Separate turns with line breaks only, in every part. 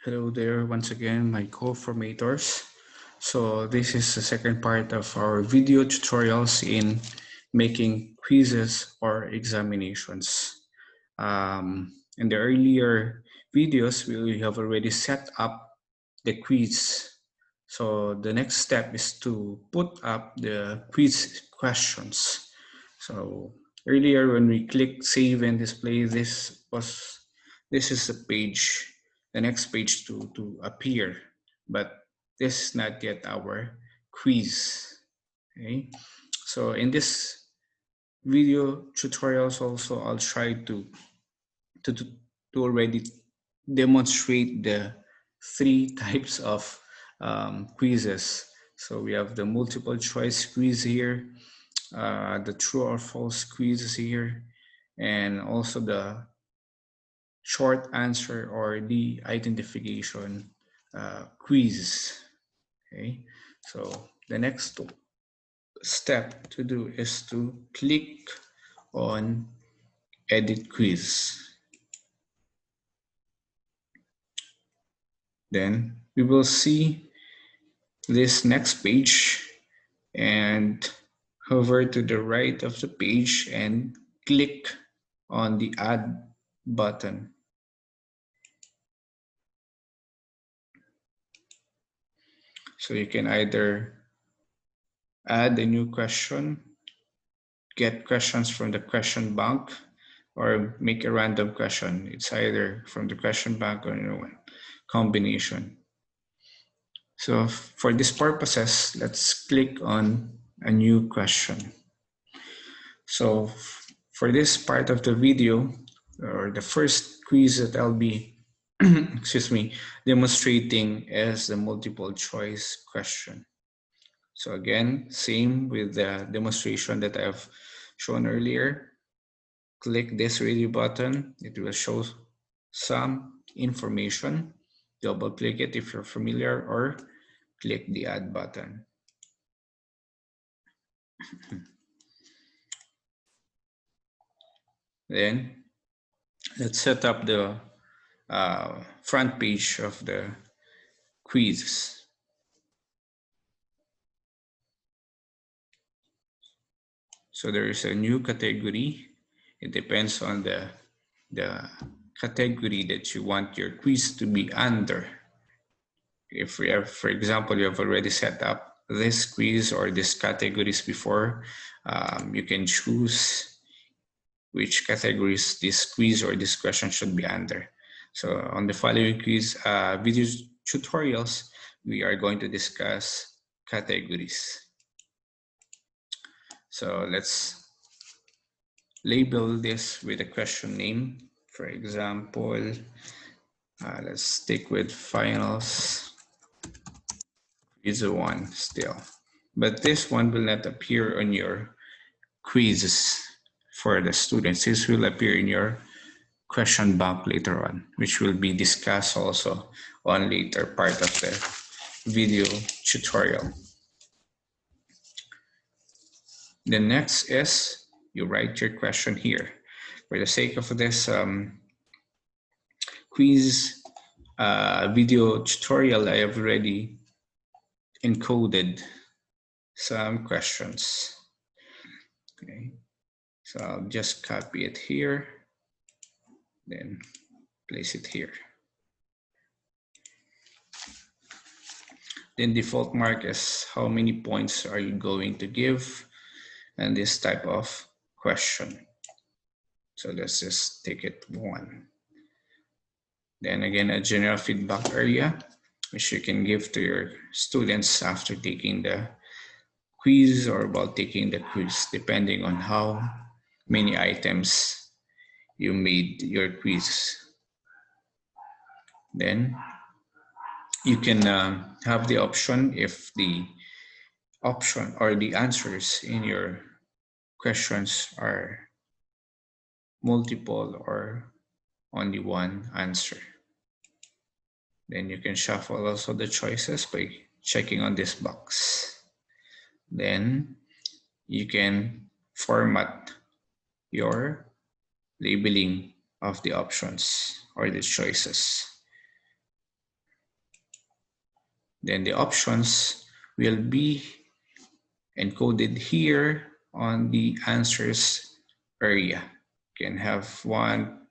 Hello there once again, my co-formators. So this is the second part of our video tutorials in making quizzes or examinations. In the earlier videos, we have already set up the quiz. So the next step is to put up the quiz questions. So earlier when we click save and display, this is the page, the next page to appear, but this is not yet our quiz. Okay, so in this video tutorials also I'll try to, to, to already demonstrate the three types of quizzes. So we have the multiple choice quiz here, the true or false quiz here, and also the short answer or the identification quiz. Okay, so the next step to do is to click on edit quiz. Then we will see this next page and hover to the right of the page and click on the add button. So you can either add a new question, get questions from the question bank, or make a random question. It's either from the question bank or combination. So for these purposes, let's click on a new question. So for this part of the video, or the first quiz that I'll be excuse me, demonstrating is the multiple choice question. So again, same with the demonstration that I've shown earlier. Click this radio button. It will show some information. Double click it if you're familiar, or click the add button. Then let's set up the front page of the quiz. So there is a new category. It depends on the category that you want your quiz to be under. If we have, for example, you have already set up this quiz or these categories before, you can choose which categories this quiz or this question should be under. So on the following quiz video tutorials, we are going to discuss categories. So let's label this with a question name. For example, let's stick with finals quiz 1 still. But this one will not appear on your quizzes for the students. This will appear in your question bank later on, which will be discussed also on later part of the video tutorial. The next is you write your question here. For the sake of this quiz video tutorial, I have already encoded some questions. Okay, so I'll just copy it here, then place it here. Then default mark is how many points are you going to give, and this type of question. So let's just take it 1. Then again, a general feedback area, which you can give to your students after taking the quiz or about taking the quiz, depending on how many items you made your quiz. Then you can have the option if the option or the answers in your questions are multiple or only one answer. Then you can shuffle also the choices by checking on this box. Then you can format your labeling of the options or the choices. Then the options will be encoded here on the answers area. You can have 1,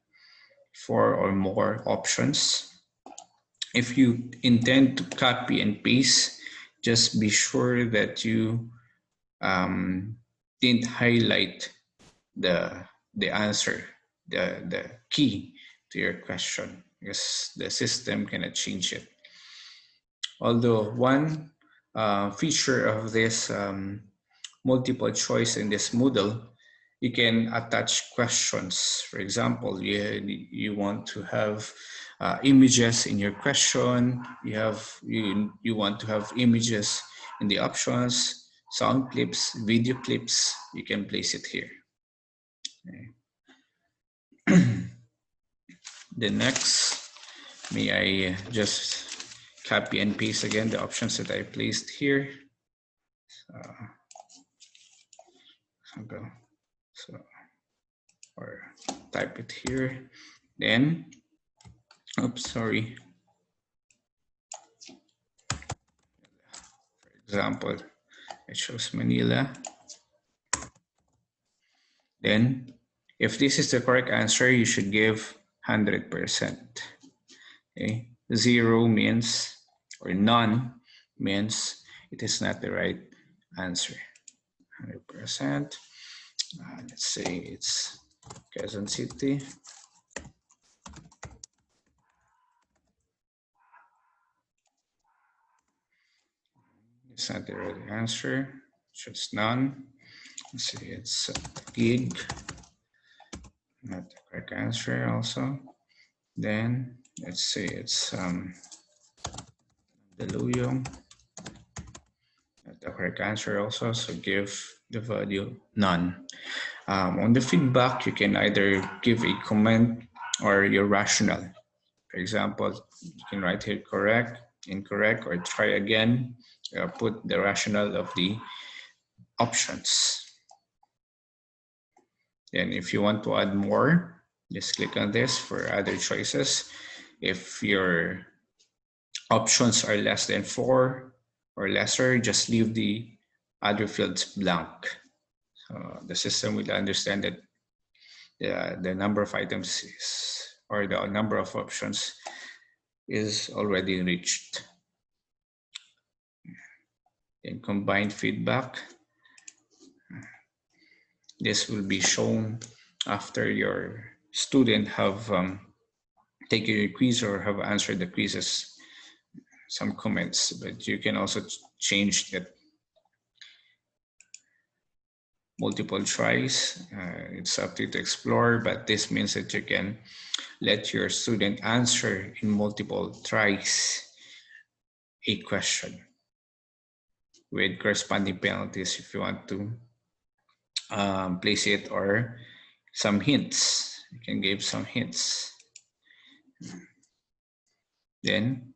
4 or more options. If you intend to copy and paste, just be sure that you didn't highlight the answer, the key to your question, because the system cannot change it. Although one feature of this multiple choice in this Moodle, you can attach questions. For example, you want to have images in your question. You want to have images in the options, sound clips, video clips. You can place it here. Okay. The next, may I just copy and paste again the options that I placed here. So, or type it here. Then, oops, sorry. For example, I chose Manila. Then, if this is the correct answer, you should give 100%. Okay, 0 means, or none means it is not the right answer. 100%. Let's say it's Quezon City. It's not the right answer. Just none. Let's see, it's gig. Not the correct answer also. Then let's say it's Deluyong. Not the correct answer also, so give the value none. On the feedback, you can either give a comment or your rationale. For example, you can write here correct, incorrect, or try again. Put the rationale of the options. Then if you want to add more, just click on this for other choices. If your options are less than 4 or lesser, just leave the other fields blank. So the system will understand that the number of items is, or the number of options is already reached. Then combined feedback. This will be shown after your student have taken a quiz or have answered the quizzes, some comments, but you can also change that multiple tries. It's up to you to explore, but this means that you can let your student answer in multiple tries a question with corresponding penalties if you want to place it, or some hints. You can give some hints. Then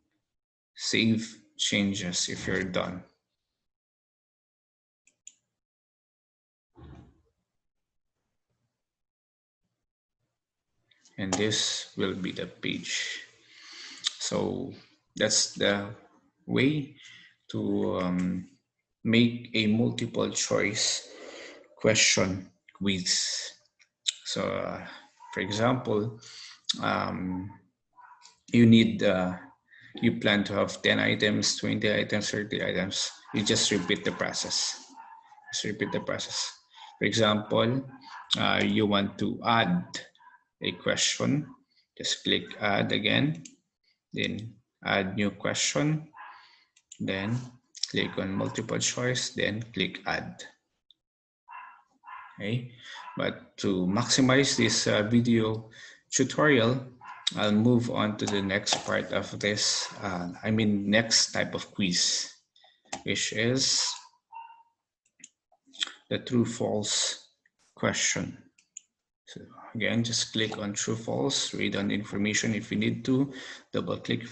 save changes if you're done. And this will be the page. So that's the way to make a multiple choice question quiz. So for example, you plan to have 10 items, 20 items, 30 items. You just repeat the process. Just repeat the process. For example, you want to add a question. Just click add again, then add new question, then click on multiple choice, then click add. Okay, but to maximize this video tutorial, I'll move on to the next part of this, next type of quiz, which is the true false question. So again, just click on true false, read on the information if you need to, double click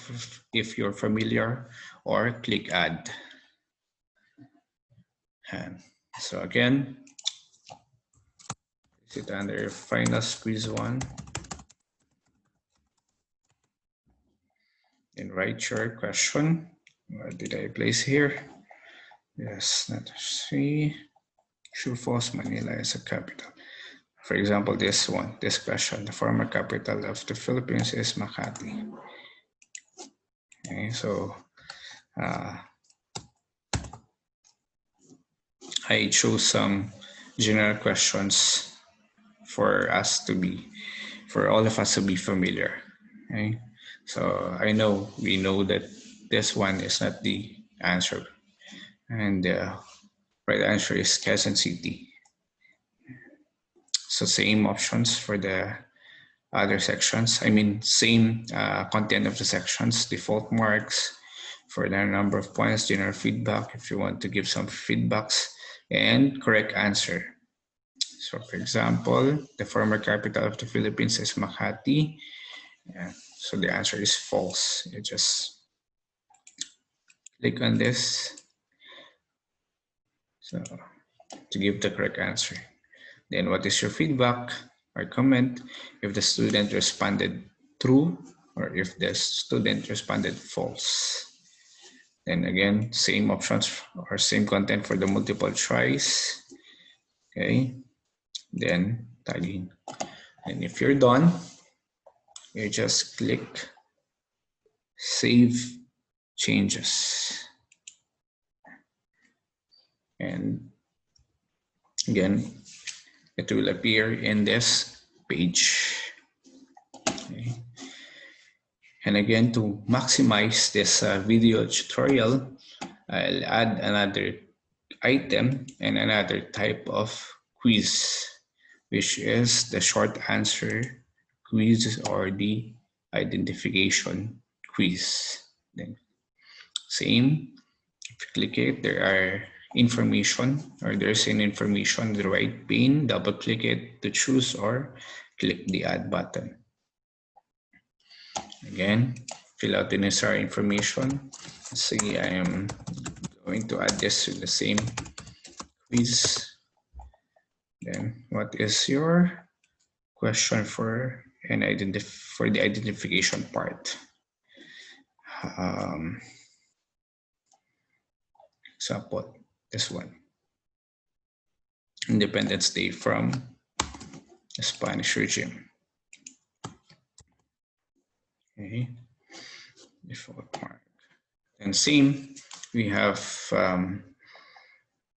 if you're familiar, or click add. And so again, sit under finance quiz 1 and write your question. What did I place here? Yes, let's see. True, false, Manila is a capital. For example, this one, this question, the former capital of the Philippines is Makati. Okay, so I chose some general questions for us to be, for all of us to be familiar. Okay, so we know that this one is not the answer, and the right answer is Quezon City. So same options for the other sections. I mean, same content of the sections, default marks for the number of points, general feedback if you want to give some feedbacks, and correct answer. So for example, the former capital of the Philippines is Makati. Yeah. So the answer is false. You just click on this so to give the correct answer. Then what is your feedback or comment if the student responded true or if the student responded false? Then again, same options or same content for the multiple choice. Okay, then tagging. And if you're done, you just click Save Changes. And again, it will appear in this page. Okay. And again, to maximize this video tutorial, I'll add another item and another type of quiz, which is the short answer quiz or the identification quiz. Then same, if you click it, there are information or there's an information on the right pane, double click it to choose or click the add button. Again, fill out the necessary information. Let's see, I am going to add this to the same quiz. Then what is your question for for the identification part? Example, this one. Independence Day from the Spanish regime. Okay, default mark. And same, we have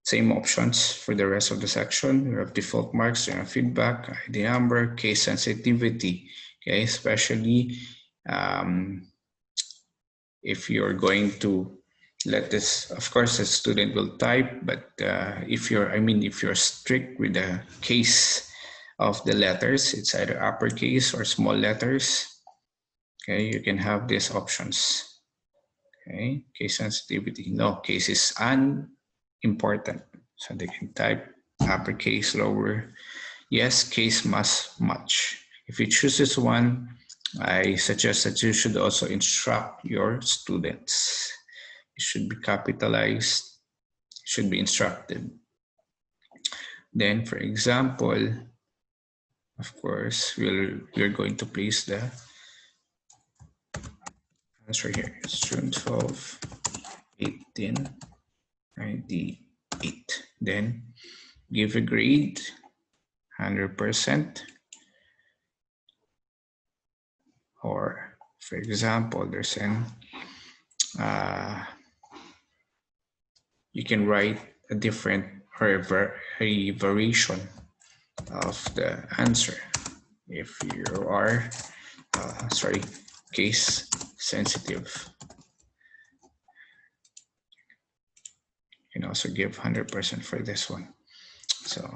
same options for the rest of the section. We have default marks, general feedback, ID number, case sensitivity. Okay, especially if you're going to let this, of course, the student will type, but if you're strict with the case of the letters, it's either uppercase or small letters. Okay, you can have these options. Okay, case sensitivity. No, case is unimportant. So they can type uppercase, lower. Yes, case must match. If you choose this one, I suggest that you should also instruct your students. It should be capitalized, should be instructed. Then, for example, of course, we're going to place the answer here. It's June 12, 1898. Then give a grade, 100%. Or, for example, there's an you can write a different or a variation of the answer if you are case sensitive. You can also give 100% for this one. So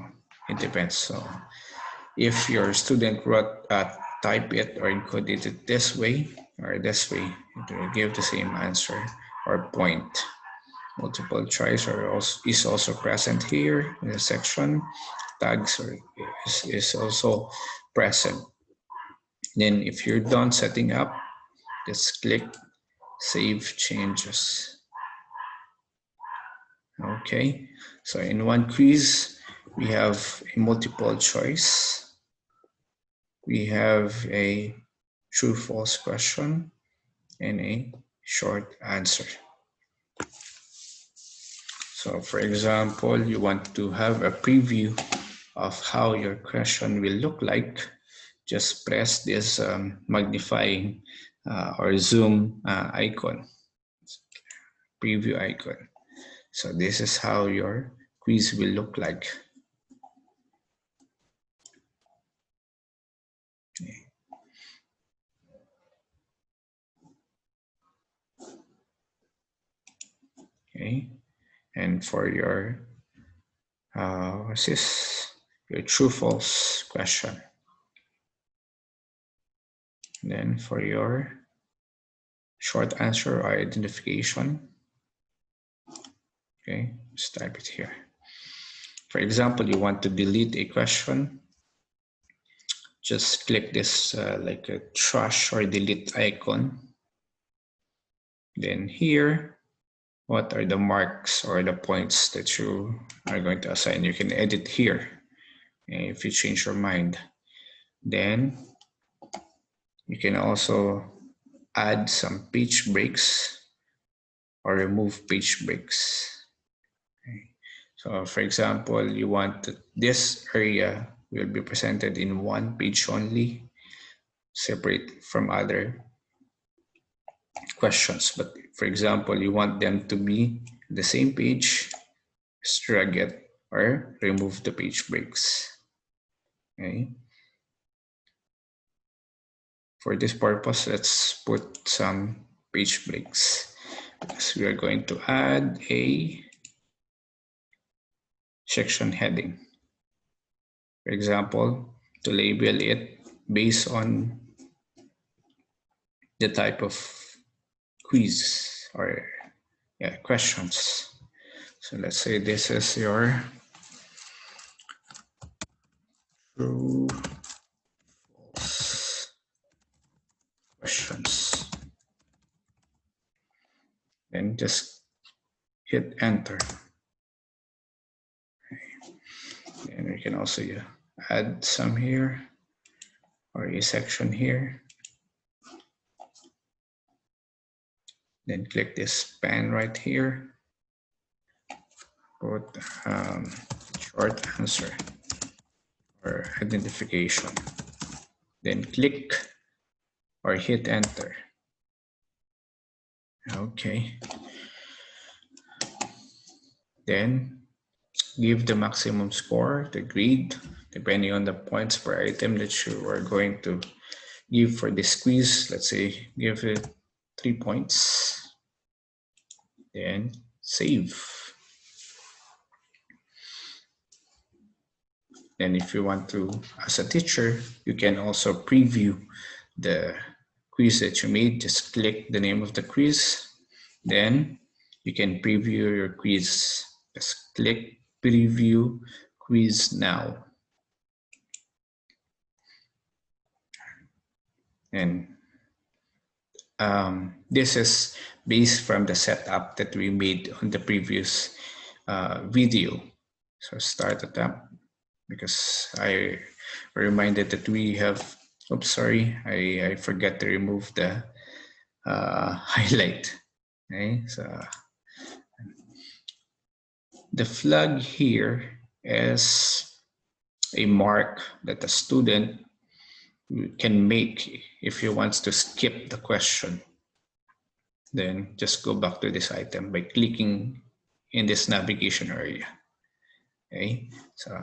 it depends. So if your student wrote type it or encoded it this way or this way, it will give the same answer or point. Multiple choice is also present here in the section. Tags is also present. Then if you're done setting up, just click Save Changes. Okay, so in one quiz, we have a multiple choice. We have a true false question and a short answer. So for example, you want to have a preview of how your question will look like. Just press this magnifying or zoom icon, preview icon. So this is how your quiz will look like. Okay, and for your what's this? Your true false question. Then for your short answer or identification, okay, just type it here. For example, you want to delete a question, just click this like a trash or delete icon. Then here, what are the marks or the points that you are going to assign? You can edit here if you change your mind. Then you can also add some page breaks or remove page breaks. Okay. So for example, you want this area will be presented in one page only, separate from other questions. But for example, you want them to be the same page, just drag it or remove the page breaks. Okay. For this purpose, let's put some page breaks because we are going to add a section heading. For example, to label it based on the type of quiz or questions. So let's say this is your true false questions. Then just hit enter. And we can also add some here or a section here. Then click this pen right here. Put short answer or identification. Then click or hit enter. Okay. Then give the maximum score, the grade, depending on the points per item that you are going to give for this quiz. Let's say give it 3 points. Then save. Then if you want to, as a teacher, you can also preview the quiz that you made. Just click the name of the quiz. Then you can preview your quiz. Just click preview quiz now. And this is based from the setup that we made on the previous video. So start attempt, because I reminded that we have, oops, sorry, I forgot to remove the highlight. Okay, so the flag here is a mark that the student can make if he wants to skip the question. Then just go back to this item by clicking in this navigation area. Okay, so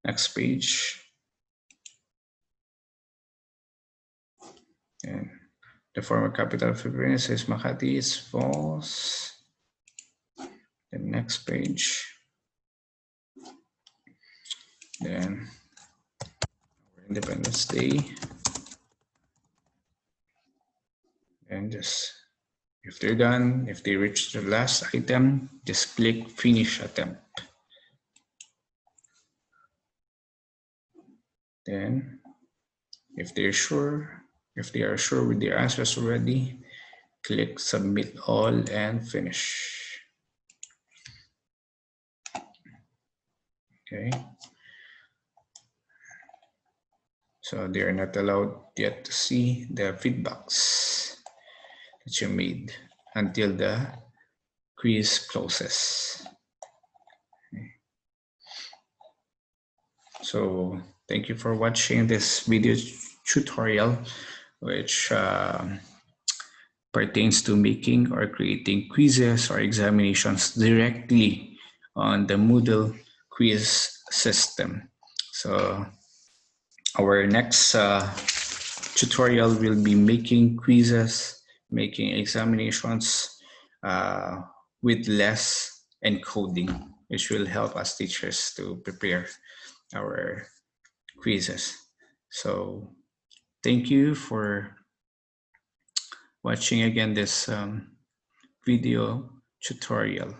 next page. And the former capital of Philippines is Makati, is false. The next page. Then Independence Day. And just, if they're done, if they reach the last item, just click finish attempt. Then if they are sure with their answers already, click submit all and finish. Okay. So they are not allowed yet to see the feedbacks that you made until the quiz closes. So thank you for watching this video tutorial, which pertains to making or creating quizzes or examinations directly on the Moodle quiz system. So our next tutorial will be making quizzes, making examinations with less encoding, which will help us teachers to prepare our quizzes. So thank you for watching again this video tutorial.